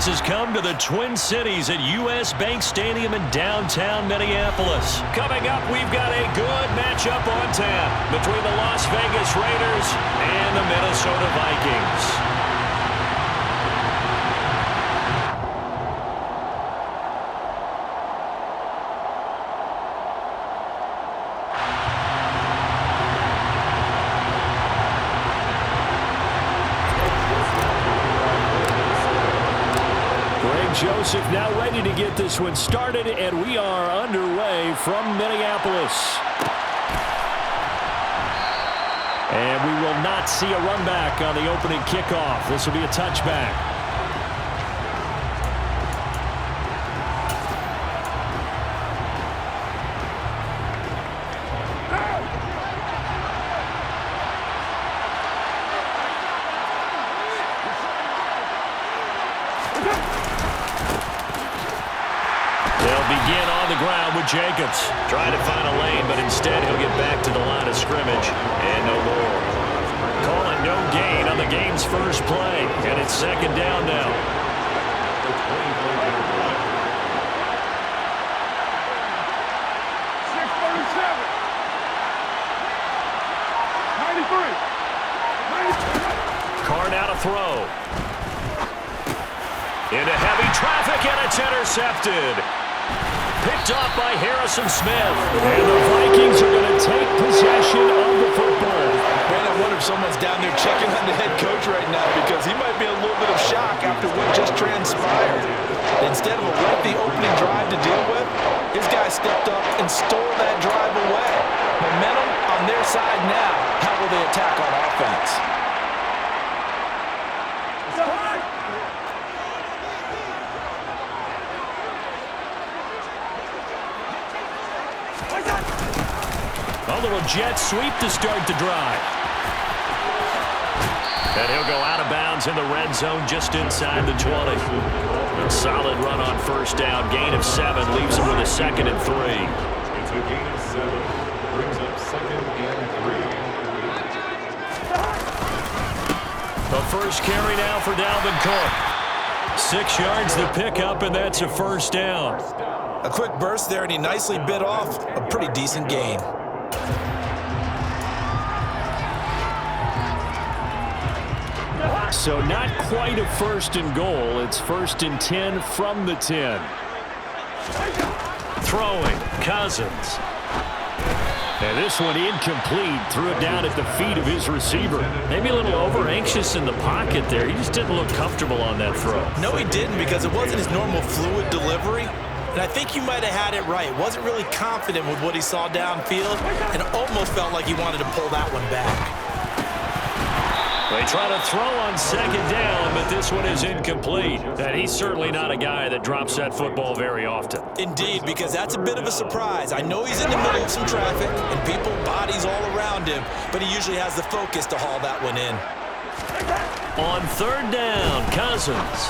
offense has come to the Twin Cities at U.S. Bank Stadium in downtown Minneapolis. Coming up, we've got a good matchup on tap between the Las Vegas Raiders and the Minnesota Vikings. Joseph now ready to get this one started, and we are underway from Minneapolis. And we will not see a run back on the opening kickoff. This will be a touchback. Begin on the ground with Jacobs. Trying to find a lane, but instead he'll get back to the line of scrimmage. And no more. Calling no gain on the game's first play. And it's second down now. Carr now to throw. Into heavy traffic, and it's intercepted. Picked off by Harrison Smith. And the Vikings are going to take possession of the football. Man, I wonder if someone's down there checking on the head coach right now, because he might be a little bit of shock after what just transpired. Instead of a lengthy opening drive to deal with, his guy stepped up and stole that drive away. Momentum on their side now. How will they attack on offense? A little jet sweep to start the drive. And he'll go out of bounds in the red zone just inside the 20. A solid run on first down. Gain of 7 leaves him with a 2nd and 3. It's a gain of 7. Brings up 2nd and 3. The first carry now for Dalvin Cook. 6 yards to pick up, and that's a first down. A quick burst there, and he nicely bit off a pretty decent gain. So not quite a 1st and goal. It's 1st and 10 from the 10. Throwing, Cousins. And this one incomplete. Threw it down at the feet of his receiver. Maybe a little over-anxious in the pocket there. He just didn't look comfortable on that throw. No, he didn't, because it wasn't his normal fluid delivery. And I think you might have had it right. Wasn't really confident with what he saw downfield, and almost felt like he wanted to pull that one back. They try to throw on 2nd down, but this one is incomplete. And he's certainly not a guy that drops that football very often. Indeed, because that's a bit of a surprise. I know he's in the middle of some traffic and people, bodies all around him, but he usually has the focus to haul that one in. On 3rd down, Cousins.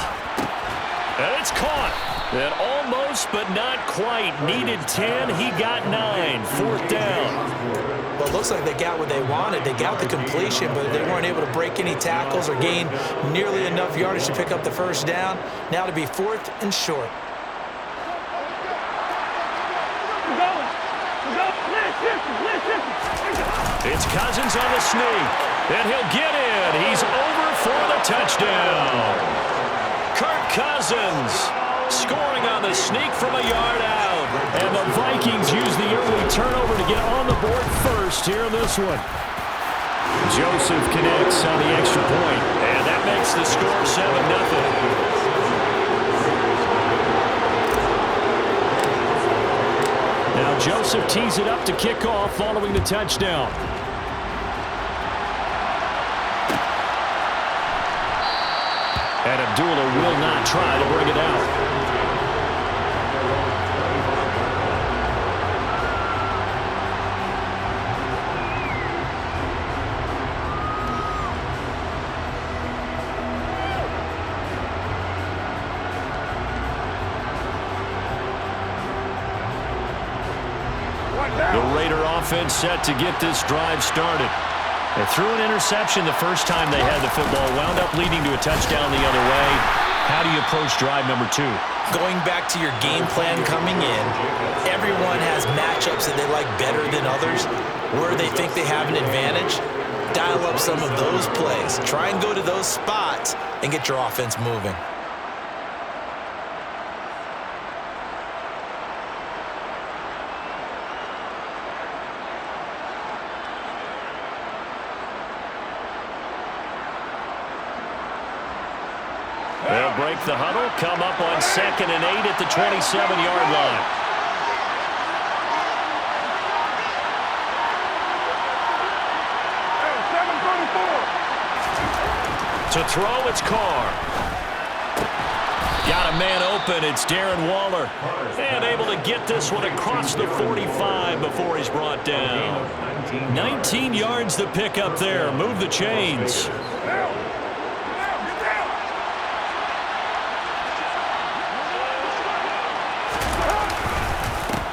And it's caught. And almost, but not quite. Needed 10. He got 9. 4th down. Well, it looks like they got what they wanted. They got the completion, but they weren't able to break any tackles or gain nearly enough yardage to pick up the first down. Now to be 4th and short. It's Cousins on the sneak. And he'll get in. He's over for the touchdown. Kirk Cousins scoring on the sneak from a yard out. And the Vikings use the early turnover to get on the board first here in this one. Joseph connects on the extra point. And that makes the score 7-0. Now Joseph tees it up to kick off following the touchdown. And Abdullah will not try to bring it out. The Raider offense set to get this drive started. They threw an interception the first time they had the football, wound up leading to a touchdown the other way. How do you approach drive number 2? Going back to your game plan coming in, everyone has matchups that they like better than others, where they think they have an advantage. Dial up some of those plays. Try and go to those spots and get your offense moving. They'll break the huddle, come up on 2nd and 8 at the 27-yard line. To throw, it's Carr. Got a man open, it's Darren Waller. And able to get this one across the 45 before he's brought down. 19 yards to pick up there. Move the chains.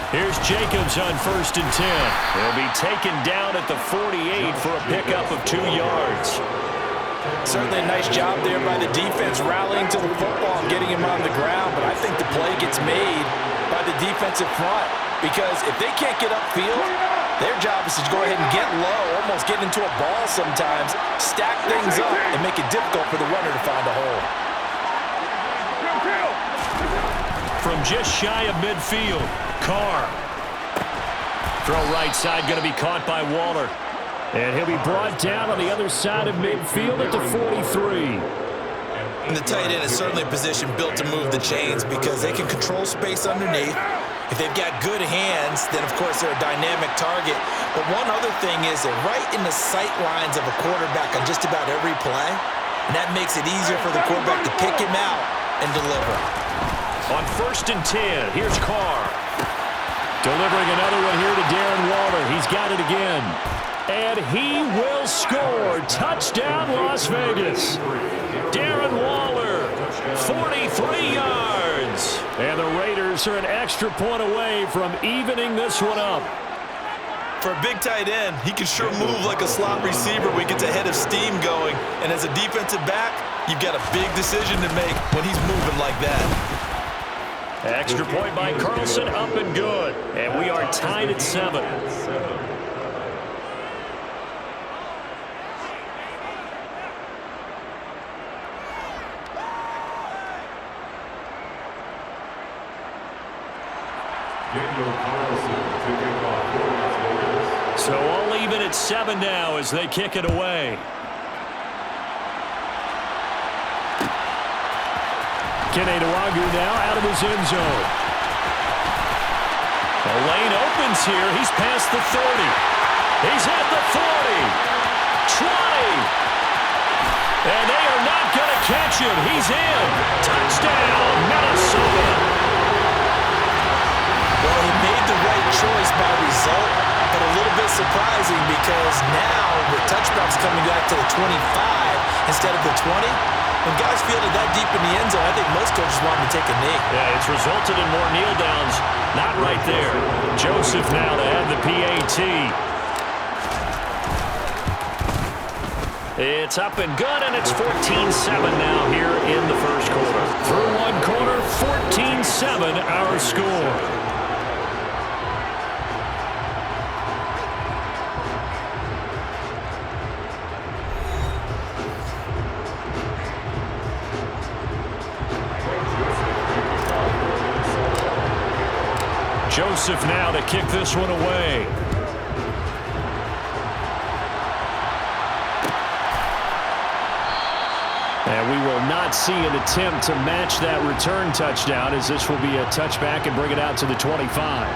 Here's Jacobs on 1st and 10. He'll be taken down at the 48 for a pickup of 2 yards. Certainly a nice job there by the defense rallying to the football and getting him on the ground, but I think the play gets made by the defensive front because if they can't get upfield, their job is to go ahead and get low, almost get into a ball sometimes, stack things up, and make it difficult for the runner to find a hole. From just shy of midfield, Carr. Throw right side, going to be caught by Waller. And he'll be brought down on the other side of midfield at the 43. And the tight end is certainly a position built to move the chains because they can control space underneath. If they've got good hands, then of course they're a dynamic target. But one other thing is they're right in the sight lines of a quarterback on just about every play. And that makes it easier for the quarterback to pick him out and deliver. On 1st and 10, here's Carr. Delivering another one here to Darren Waller. He's got it again. And he will score. Touchdown, Las Vegas. Darren Waller, 43 yards. And the Raiders are an extra point away from evening this one up. For a big tight end, he can sure move like a slot receiver when he gets a head of steam going. And as a defensive back, you've got a big decision to make when he's moving like that. Extra point by Carlson, up and good. And we are tied at 7. So all even at 7 now as they kick it away. Keneduagu now out of his end zone. The lane opens here. He's past the 30. He's at the 40. 20. And they are not going to catch him. He's in. Touchdown, Minnesota. Well, he made the right choice by result, but a little bit surprising because now the touchback's coming back to the 25 instead of the 20. When guys fielded that deep in the end zone, I think most coaches want him to take a knee. Yeah, it's resulted in more kneel downs. Not right there. Joseph now to add the PAT. It's up and good, and it's 14-7 now here in the first quarter. Through one quarter, 14-7 our score. Joseph now to kick this one away. And we will not see an attempt to match that return touchdown as this will be a touchback and bring it out to the 25.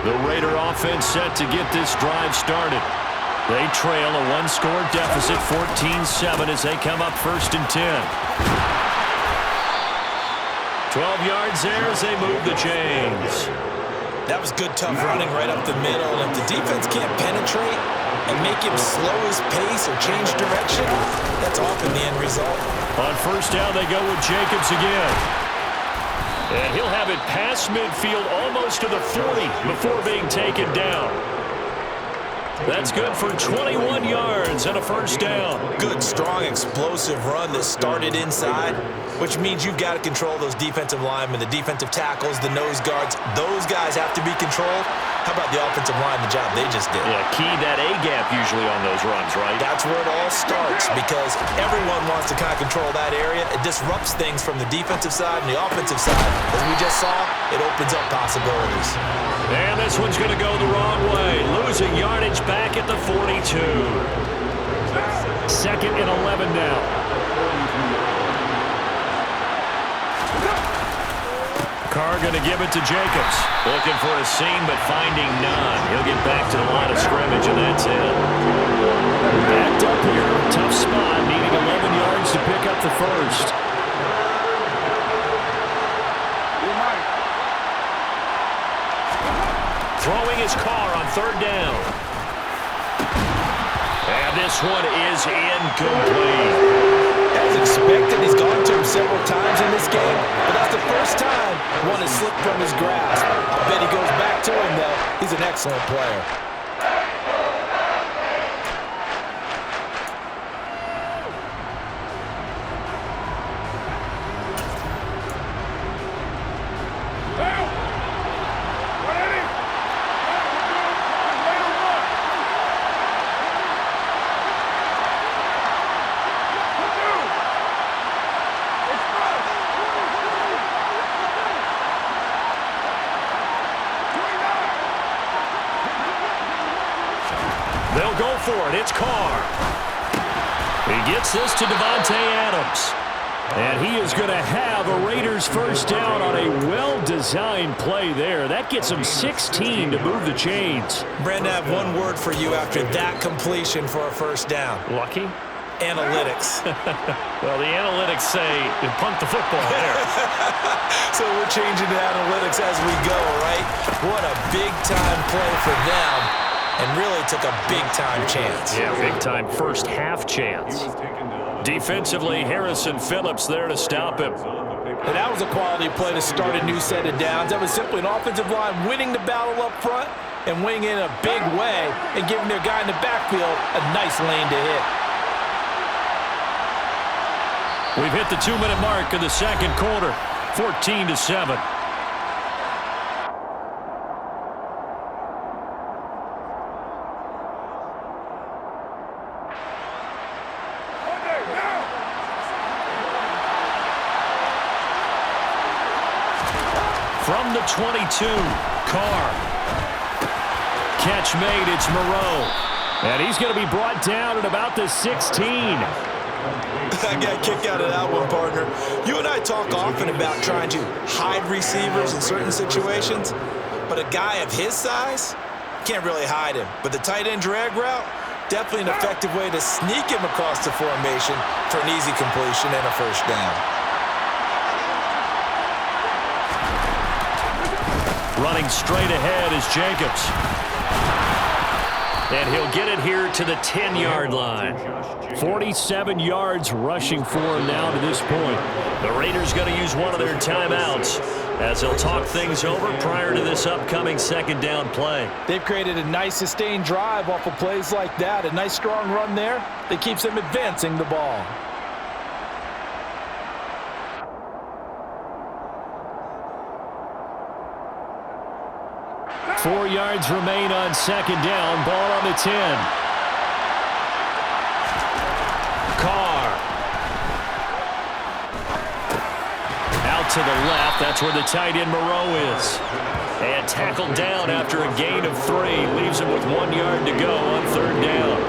The Raider offense set to get this drive started. They trail a one-score deficit, 14-7, as they come up 1st and 10. 12 yards there as they move the chains. That was good, tough running right up the middle. And if the defense can't penetrate and make him slow his pace or change direction, that's often the end result. On first down, they go with Jacobs again. And he'll have it past midfield almost to the 40 before being taken down. That's good for 21 yards and a first down. Good, strong, explosive run that started inside, which means you've got to control those defensive linemen, the defensive tackles, the nose guards. Those guys have to be controlled. How about the offensive line, the job they just did? Yeah, key that A-gap usually on those runs, right? That's where it all starts because everyone wants to kind of control that area. It disrupts things from the defensive side and the offensive side. As we just saw, it opens up possibilities. And this one's going to go the wrong way. Losing yardage back at the 42. Second and 11 now. Carr going to give it to Jacobs. Looking for a seam, but finding none. He'll get back to the line of scrimmage, and that's it. Backed up here. Tough spot, needing 11 yards to pick up the first. Throwing his Carr on third down. And this one is incomplete. As expected, he's gone to him several times in this game, but that's the first time one has slipped from his grasp. I bet he goes back to him, though. He's an excellent player. They'll go for it. It's Carr. He gets this to Davante Adams. And he is going to have a Raiders first down on a well-designed play there. That gets him 16 to move the chains. Brandon, I have one word for you after that completion for a first down. Lucky? Analytics. Well, the analytics say punt the football there. So we're changing to analytics as we go, right? What a big-time play for them. And really took a big-time chance. Yeah, big-time first-half chance. Defensively, Harrison Phillips there to stop him. And that was a quality play to start a new set of downs. That was simply an offensive line winning the battle up front and winning in a big way and giving their guy in the backfield a nice lane to hit. We've hit the 2-minute mark of the second quarter, 14-7. From the 22, Carr. Catch made, it's Moreau. And he's going to be brought down at about the 16. I got a kick out of that one, partner. You and I talk often about trying to hide receivers in certain situations, but a guy of his size, can't really hide him. But the tight end drag route, definitely an effective way to sneak him across the formation for an easy completion and a first down. Running straight ahead is Jacobs. And he'll get it here to the 10-yard line. 47 yards rushing for him now to this point. The Raiders going to use one of their timeouts as they'll talk things over prior to this upcoming second down play. They've created a nice sustained drive off of plays like that. A nice strong run there that keeps them advancing the ball. Four yards remain on second down. Ball on the 10. Carr. Out to the left. That's where the tight end Moreau is. And tackled down after a gain of 3. Leaves him with 1 yard to go on third down.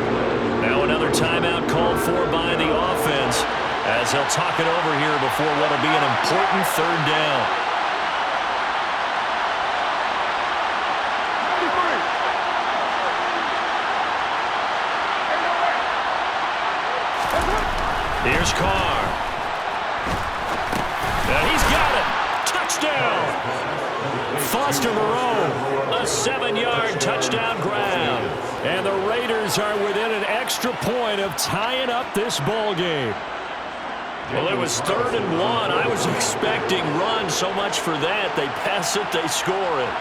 Now another timeout called for by the offense as they'll talk it over here before what will be an important third down. Here's Carr. And he's got it. Touchdown. Foster Moreau, a 7-yard touchdown grab. And the Raiders are within an extra point of tying up this ball game. Well, it was 3rd and 1. I was expecting run, so much for that. They pass it, they score it.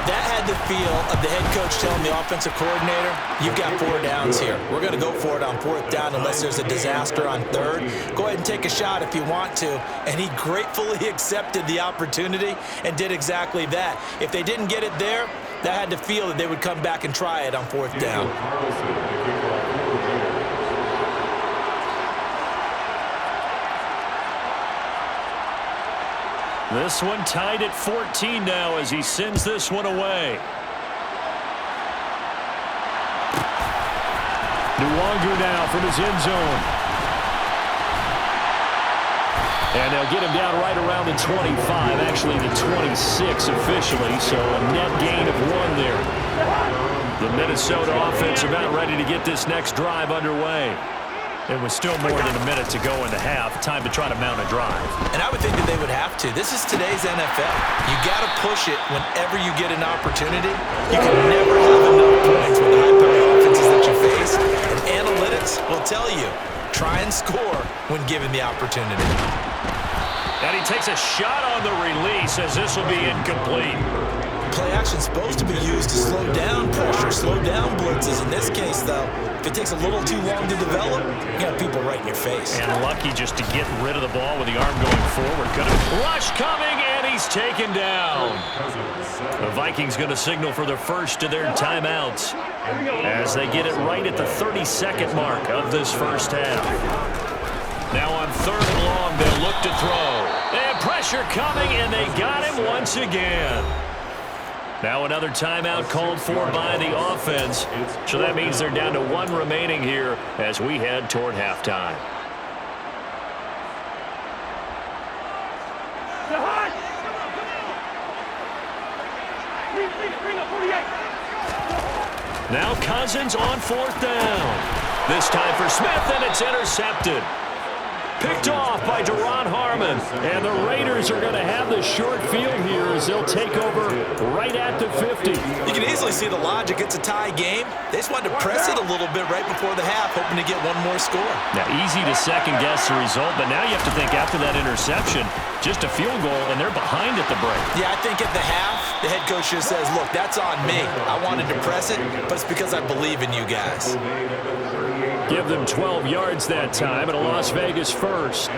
That had the feel of the head coach telling the offensive coordinator, you've got 4 downs here. We're going to go for it on 4th down unless there's a disaster on 3rd. Go ahead and take a shot if you want to. And he gratefully accepted the opportunity and did exactly that. If they didn't get it there, that had the feel that they would come back and try it on 4th down. This one tied at 14 now as he sends this one away. Nwangu now from his end zone. And they'll get him down right around the 25, actually the 26 officially, so a net gain of 1 there. The Minnesota offense about ready to get this next drive underway. It was still more than a minute to go in the half. Time to try to mount a drive. And I would think that they would have to. This is today's NFL. You got to push it whenever you get an opportunity. You can never have enough points with the high-powered offenses that you face. And analytics will tell you, try and score when given the opportunity. And he takes a shot on the release as this will be incomplete. Play action is supposed to be used to slow down pressure, slow down blitzes. In this case, though, if it takes a little too long to develop, you got people right in your face. And lucky just to get rid of the ball with the arm going forward. Got a rush coming, and he's taken down. The Vikings going to signal for the first of their timeouts as they get it right at the 32nd mark of this first half. Now on 3rd and long, they'll look to throw. And pressure coming, and they got him once again. Now another timeout called for by the offense. So that means they're down to 1 remaining here as we head toward halftime. Now Cousins on 4th down. This time for Smith, and it's intercepted. Picked off by Deron Harmon. And the Raiders are going to have the short field here as they'll take over right at the 50. You can easily see the logic. It's a tie game. They just wanted to press it a little bit right before the half, hoping to get 1 more score. Now, easy to second-guess the result, but now you have to think after that interception, just a field goal, and they're behind at the break. Yeah, I think at the half, the head coach just says, look, that's on me. I wanted to press it, but it's because I believe in you guys. Give them 12 yards that time, and a Las Vegas first.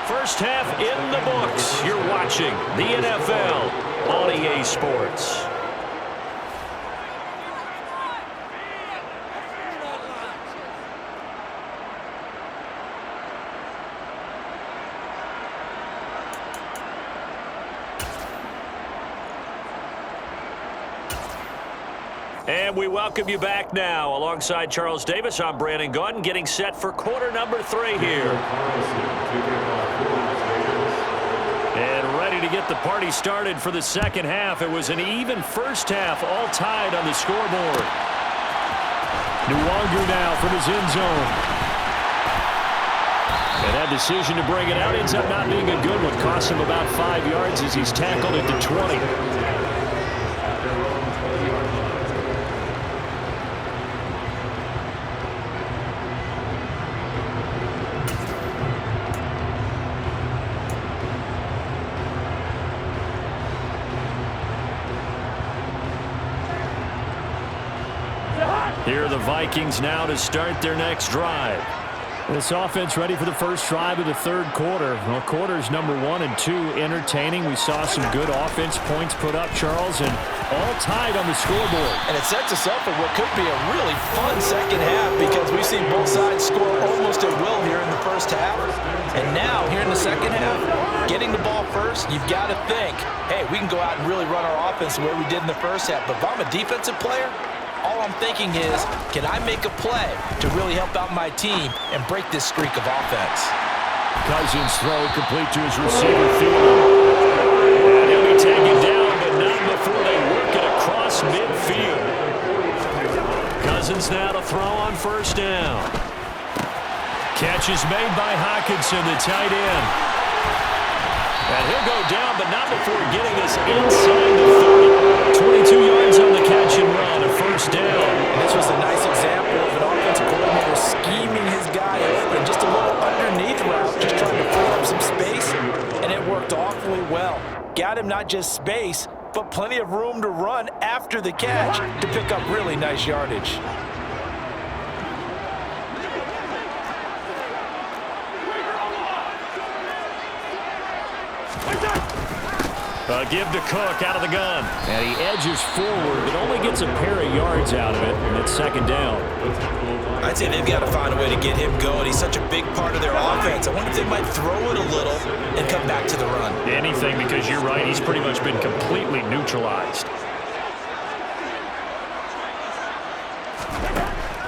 First half in the books. You're watching the NFL on EA Sports. And we welcome you back now. Alongside Charles Davis, I'm Brandon Gaudin, getting set for quarter number 3 here. And ready to get the party started for the second half. It was an even first half, all tied on the scoreboard. Nwangu now from his end zone. And that decision to bring it out ends up not being a good one. Cost him about 5 yards as he's tackled at the 20. Here are the Vikings now to start their next drive. This offense ready for the first drive of the third quarter. Well, quarters number 1 and 2 entertaining. We saw some good offense points put up, Charles, and all tied on the scoreboard. And it sets us up for what could be a really fun second half because we've seen both sides score almost at will here in the first half. And now, here in the second half, getting the ball first, you've got to think, hey, we can go out and really run our offense the way we did in the first half. But if I'm a defensive player, all I'm thinking is, can I make a play to really help out my team and break this streak of offense? Cousins throw complete to his receiver, Thielen. And he'll be taken down, but not before they work it across midfield. Cousins now to throw on first down. Catch is made by Hockenson, the tight end. And he'll go down, but not before getting this inside the 30. 22 yards on the catch and run, a first down. And this was a nice example of an offensive coordinator scheming his guy open, just a little underneath route, just trying to free up some space, and it worked awfully well. Got him not just space, but plenty of room to run after the catch to pick up really nice yardage. Give to Cook out of the gun. And he edges forward, but only gets a pair of yards out of it, and it's second down. I'd say they've got to find a way to get him going. He's such a big part of their offense. I wonder if they might throw it a little and come back to the run. Anything, because you're right, he's pretty much been completely neutralized.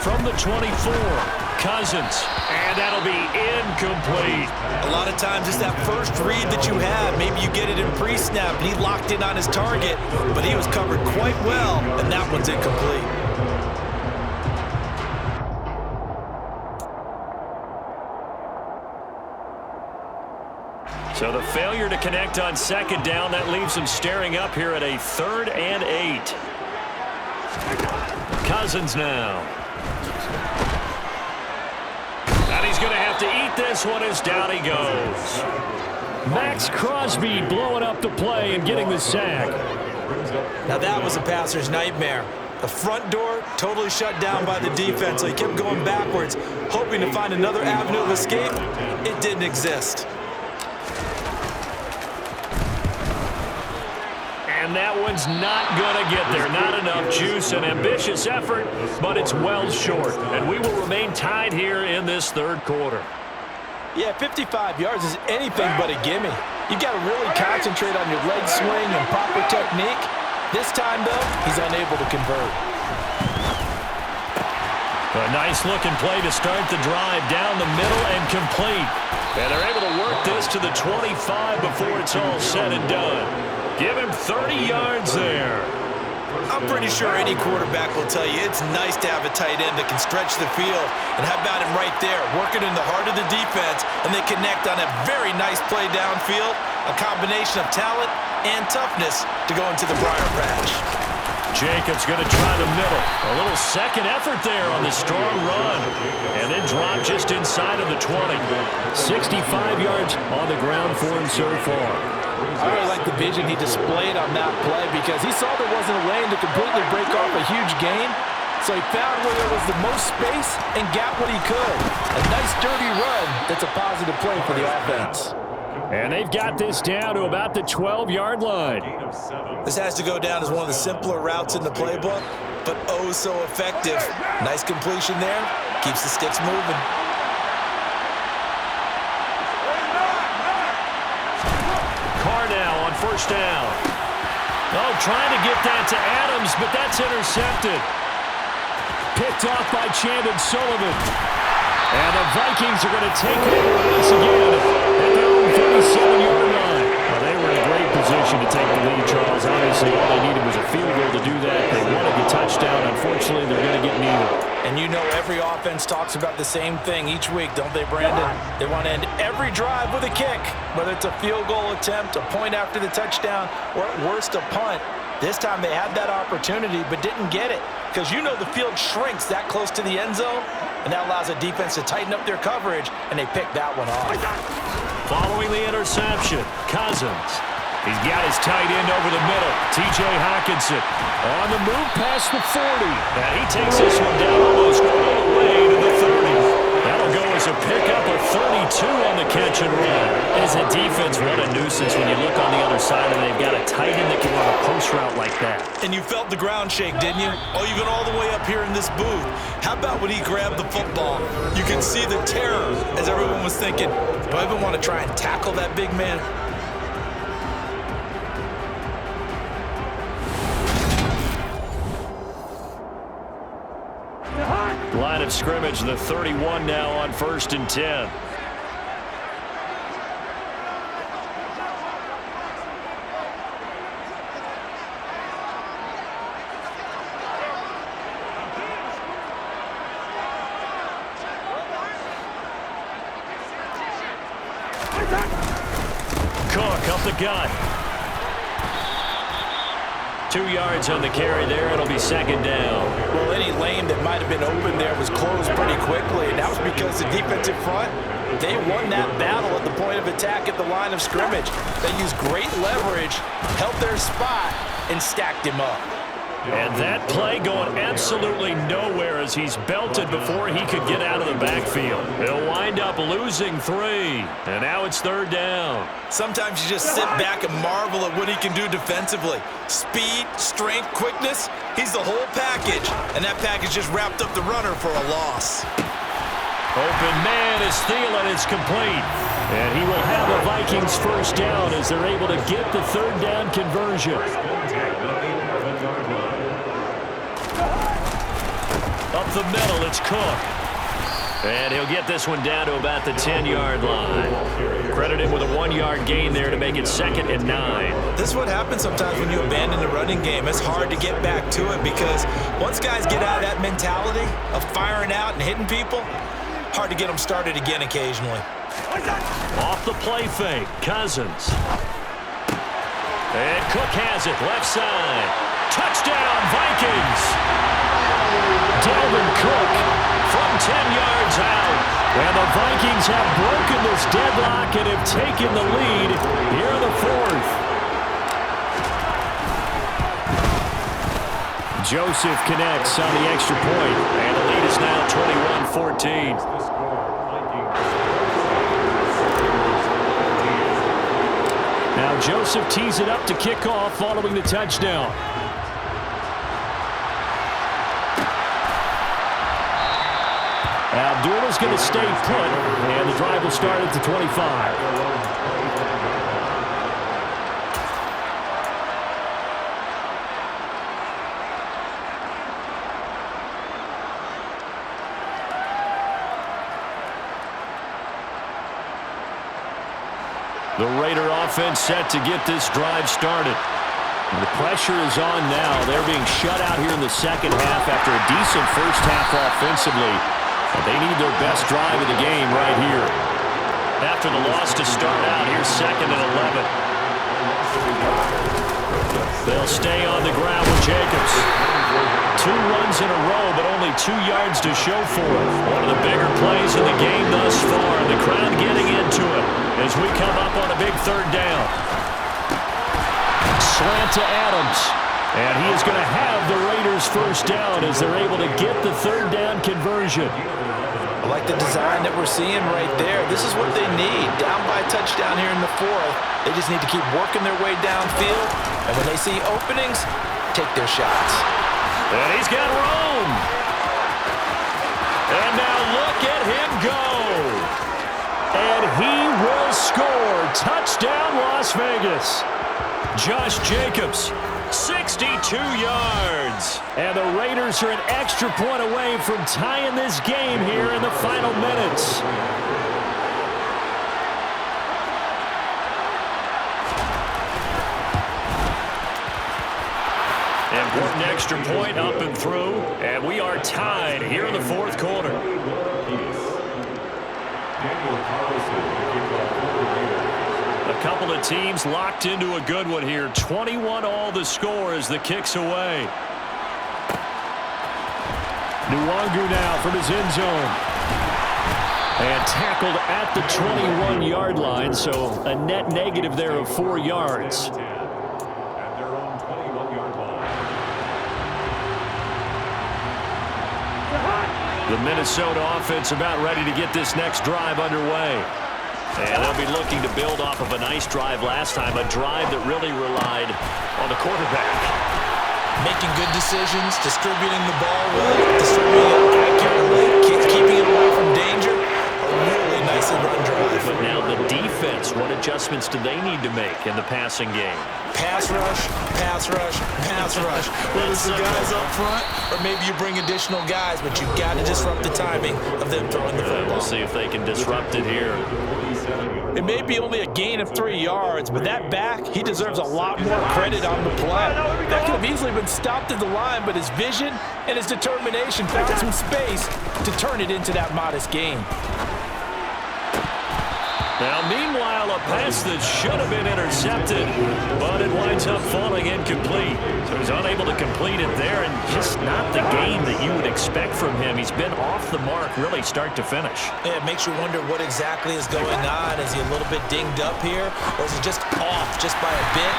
From the 24, Cousins, and that'll be incomplete. A lot of times it's that first read that you have. Maybe you get it in pre-snap, and he locked in on his target, but he was covered quite well, and that one's incomplete. So the failure to connect on second down, that leaves him staring up here at a 3rd and 8. Cousins now. And he's going to have to eat this one as down he goes. Max Crosby blowing up the play and getting the sack. Now that was a passer's nightmare. The front door totally shut down by the defense, so he kept going backwards, hoping to find another avenue of escape. It didn't exist. And that one's not going to get there. Not enough juice. An ambitious effort, but it's well short. And we will remain tied here in this third quarter. Yeah, 55 yards is anything but a gimme. You've got to really concentrate on your leg swing and proper technique. This time, though, he's unable to convert. A nice-looking play to start the drive down the middle and complete. And they're able to work this to the 25 before it's all said and done. Give him 30 yards there. I'm pretty sure any quarterback will tell you it's nice to have a tight end that can stretch the field. And how about him right there, working in the heart of the defense, and they connect on a very nice play downfield, a combination of talent and toughness to go into the briar patch. Jacobs going to try the middle. A little second effort there on the strong run. And then drop just inside of the 20. 65 yards on the ground for him so far. I really like the vision he displayed on that play because he saw there wasn't a lane to completely break off a huge gain. So he found where there was the most space and got what he could. A nice, dirty run that's a positive play for the offense. And they've got this down to about the 12-yard line. This has to go down as one of the simpler routes in the playbook, but oh so effective. Nice completion there. Keeps the sticks moving. Now on first down. Oh, trying to get that to Adams, but that's intercepted. Picked off by Chandon Sullivan. And the Vikings are going to take over once again at their own 37-yard line. Well, they were in a great position to take the lead, Charles. Obviously, all they needed was a field goal to do that. They wanted the touchdown. Unfortunately, they're going to get neither. And you know every offense talks about the same thing each week, don't they, Brandon? They want to end every drive with a kick, whether it's a field goal attempt, a point after the touchdown, or at worst a punt. This time they had that opportunity but didn't get it because you know the field shrinks that close to the end zone, and that allows a defense to tighten up their coverage, and they picked that one off. Following the interception, Cousins. He's got his tight end over the middle. T.J. Hockenson on the move past the 40. And he takes this one down almost all the way to the 30. That'll go as a pickup of 32 on the catch and run. As a defense, what a nuisance when you look on the other side and they've got a tight end that can run a post route like that. And you felt the ground shake, didn't you? Oh, even all the way up here in this booth. How about when he grabbed the football? You could see the terror as everyone was thinking, do I even want to try and tackle that big man? Line of scrimmage, the 31 now on 1st and 10. Cook up the gut. 2 yards on the carry there. It'll be second down. Well, any lane that might have been open there was closed pretty quickly, and that was because the defensive front, they won that battle at the point of attack at the line of scrimmage. They used great leverage, held their spot, and stacked him up. And that play going absolutely nowhere as he's belted before he could get out of the backfield. He'll wind up losing 3, and now it's third down. Sometimes you just sit back and marvel at what he can do defensively. Speed, strength, quickness, he's the whole package, and that package just wrapped up the runner for a loss. Open man is Thielen. It's complete. And he will have the Vikings first down as they're able to get the third down conversion. Up the middle, it's Cook. And he'll get this one down to about the 10-yard line. Credit him with a 1-yard gain there to make it 2nd and 9. This is what happens sometimes when you abandon the running game. It's hard to get back to it because once guys get out of that mentality of firing out and hitting people, hard to get them started again occasionally. Off the play fake, Cousins. And Cook has it, left side. Touchdown, Vikings! Dalvin Cook from 10 yards out. And the Vikings have broken this deadlock and have taken the lead here in the 4th. Joseph connects on the extra point, and the lead is now 21-14. Now Joseph tees it up to kick off following the touchdown. Abdullah's going to stay put, and the drive will start at the 25. The Raider offense set to get this drive started. And the pressure is on now. They're being shut out here in the second half after a decent first half offensively. And they need their best drive of the game right here. After the loss to start out, here's 2nd and 11. They'll stay on the ground with Jacobs. 2 runs in a row, but only 2 yards to show for it. One of the bigger plays in the game thus far. The crowd getting into it as we come up on a big third down. Slant to Adams. And he is going to have the Raiders first down as they're able to get the third down conversion. I like the design that we're seeing right there. This is what they need. Down by a touchdown here in the 4th. They just need to keep working their way downfield. And when they see openings, take their shots. And he's got room. And now look at him go. And he will score. Touchdown, Las Vegas. Josh Jacobs, 62 yards. And the Raiders are an extra point away from tying this game here in the final minutes. Important extra point up and through. And we are tied here in the 4th quarter. A couple of teams locked into a good one here. 21 all the score as the kick's away. Nwangu now from his end zone. And tackled at the 21-yard line, so a net negative there of 4 yards. The Minnesota offense about ready to get this next drive underway. And they'll be looking to build off of a nice drive last time, a drive that really relied on the quarterback. Making good decisions, distributing the ball well, distributing it accurately, keeping it away from danger. A really nicely run drive. But now the defense, what adjustments do they need to make in the passing game? Pass rush, pass rush, pass rush. Whether it's the guys up front or maybe you bring additional guys, but you've got to disrupt the timing of them throwing the football. We'll see if they can disrupt it here. It may be only a gain of 3 yards, but that back, he deserves a lot more credit on the play. That could have easily been stopped at the line, but his vision and his determination found some space to turn it into that modest gain. Now, meanwhile, a pass that should have been intercepted, but it winds up falling incomplete. So he's unable to complete it there, and just not the game that you would expect from him. He's been off the mark, really start to finish. Yeah, it makes you wonder what exactly is going on. Is he a little bit dinged up here, or is he just off just by a bit?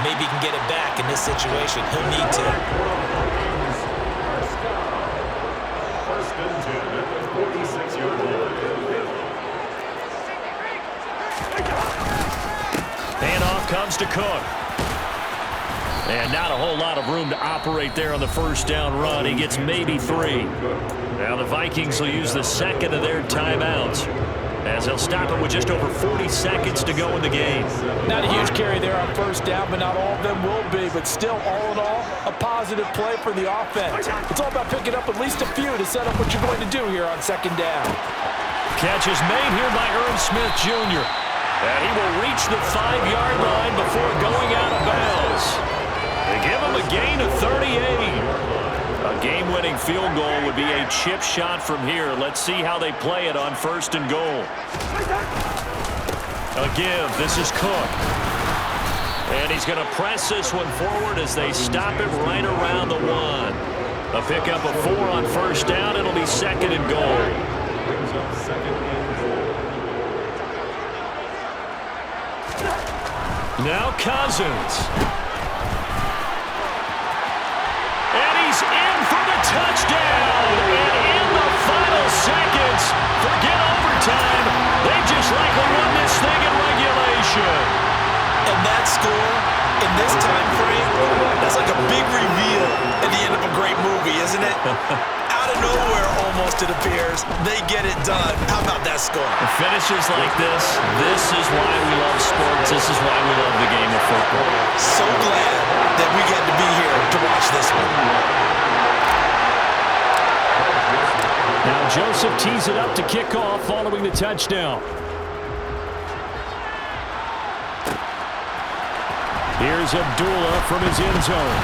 Maybe he can get it back in this situation. He'll need to. First and 10 at the 46-yard line. Handoff comes to Cook. And not a whole lot of room to operate there on the first down run. He gets maybe 3. Now the Vikings will use the second of their timeouts, as they'll stop it with just over 40 seconds to go in the game. Not a huge carry there on first down, but not all of them will be. But still, all in all, a positive play for the offense. It's all about picking up at least a few to set up what you're going to do here on second down. Catch is made here by Irv Smith Jr. And he will reach the 5-yard line before going out of bounds. They give him a gain of 38. A game-winning field goal would be a chip shot from here. Let's see how they play it on first and goal. A give. This is Cook. And he's going to press this one forward as they stop it right around the 1. A pickup of 4 on first down. It'll be second and goal. Brings up second and goal. Now Cousins. And he's in for the touchdown. And in the final seconds, forget overtime. They just likely won this thing in regulation. And that score in this time frame, that's like a big reveal at the end of a great movie, isn't it? Out of nowhere, almost, it appears, they get it done. How about that score? Finishes like this is why we love sports. This is why we love the game of football. So glad that we got to be here to watch this one. Now Joseph tees it up to kick off following the touchdown. Here's Abdullah from his end zone.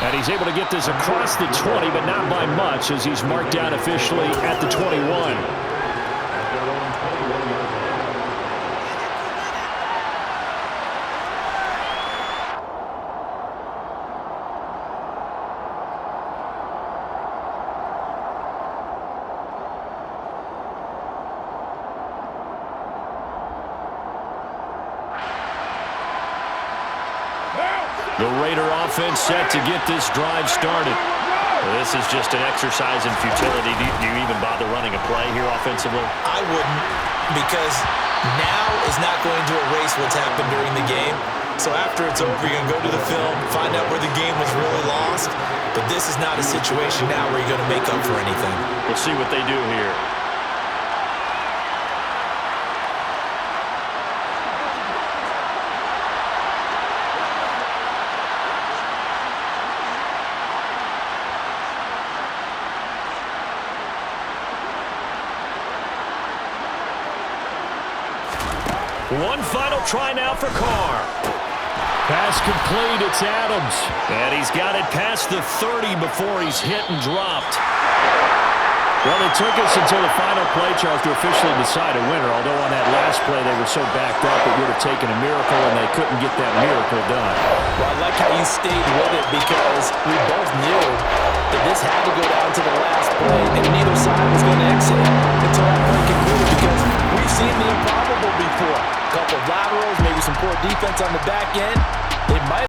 And he's able to get this across the 20, but not by much, as he's marked out officially at the 21. The Raider offense set to get this drive started. This is just an exercise in futility. Do you even bother running a play here offensively? I wouldn't, because now is not going to erase what's happened during the game. So after it's over, you're going to go to the film, find out where the game was really lost. But this is not a situation now where you're going to make up for anything. We'll see what they do here. One final try now for Carr. Pass complete, it's Adams. And he's got it past the 30 before he's hit and dropped. Well, it took us until the final play, Charles, to officially decide a winner. Although on that last play they were so backed up it would have taken a miracle, and they couldn't get that miracle done. Well, I like how you stayed with it, because we both knew that this had to go down to the last play, and neither side was going to exit until that play concluded, because we've seen the improbable before. A couple of laterals, maybe some poor defense on the back end. It might